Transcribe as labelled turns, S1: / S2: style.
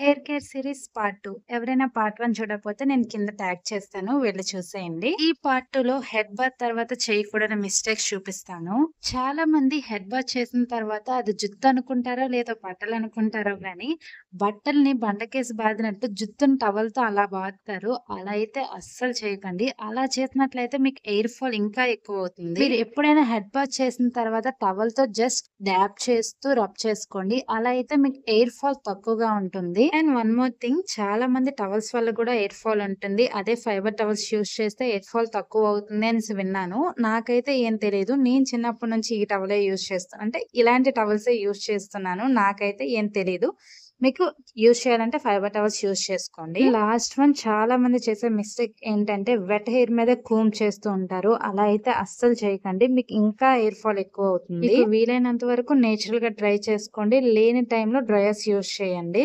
S1: Hair care series part 2 ఎవరైనా part 1 చూడకపోతే నేను కింద ట్యాగ్ చేస్తాను. వెళ్లి చూసేయండి. ఈ పార్ట్ 2లో హెడ్ బాత్ తర్వాత చేయకూడని మిస్టేక్స్ చూపిస్తాను. చాలా మంది హెడ్ బాత్ చేసిన తర్వాత అది జుట్టు అనుకుంటారో లేదో బట్టలు అనుకుంటారో గానీ బట్టల్ని బండకేసి బాదినట్టు జుట్టుని టవల్‌తో అలా బాదుతారు. అలా అయితే అస్సలు చేయకండి. అలా చేసినట్లయితే మీకు ఎయిర్ ఫాల్ ఇంకా ఎక్కువవుతుంది. మీరు ఎప్పుడైనా హెడ్ బాత్ చేసిన తర్వాత టవల్‌తో జస్ట్ డ్యాబ్ చేస్తూ రబ్ చేసుకోండి. అలా అయితే మీకు ఎయిర్ ఫాల్ తక్కువగా ఉంటుంది. అండ్ వన్ మోర్ థింగ్, చాలా మంది టవల్స్ వల్ల కూడా ఎయిర్ ఫాల్ ఉంటుంది. అదే ఫైబర్ టవల్స్ యూజ్ చేస్తే ఎయిర్ ఫాల్ తక్కువ అవుతుంది అనేసి విన్నాను. నాకైతే ఏం తెలీదు. నేను చిన్నప్పటి నుంచి ఈ టవలే యూజ్ చేస్తాను. అంటే ఇలాంటి టవల్సే యూజ్ చేస్తున్నాను. నాకైతే ఏం తెలీదు. మీకు యూజ్ చేయాలంటే ఫైబర్ టవల్స్ యూజ్ చేసుకోండి. లాస్ట్ వన్, చాలా మంది చేసే మిస్టేక్ ఏంటంటే వెట్ హెయిర్ మీద కూమ్ చేస్తూ ఉంటారు. అలా అయితే అస్సలు చేయకండి. మీకు ఇంకా ఎయిర్ ఫాల్ ఎక్కువ అవుతుంది. మీకు వీలైనంత వరకు నేచురల్ గా డ్రై చేసుకోండి. లేని టైంలో డ్రైయర్స్ యూజ్ చేయండి.